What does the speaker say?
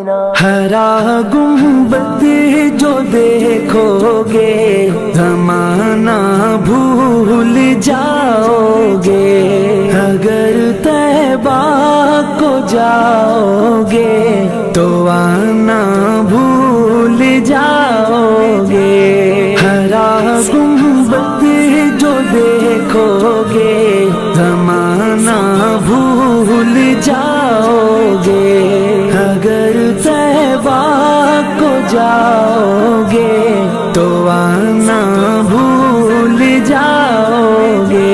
हरा गुंबद जो देखोगे ज़माना भूल जाओगे। अगर तैबा को जाओगे तो आना भूल जाओगे।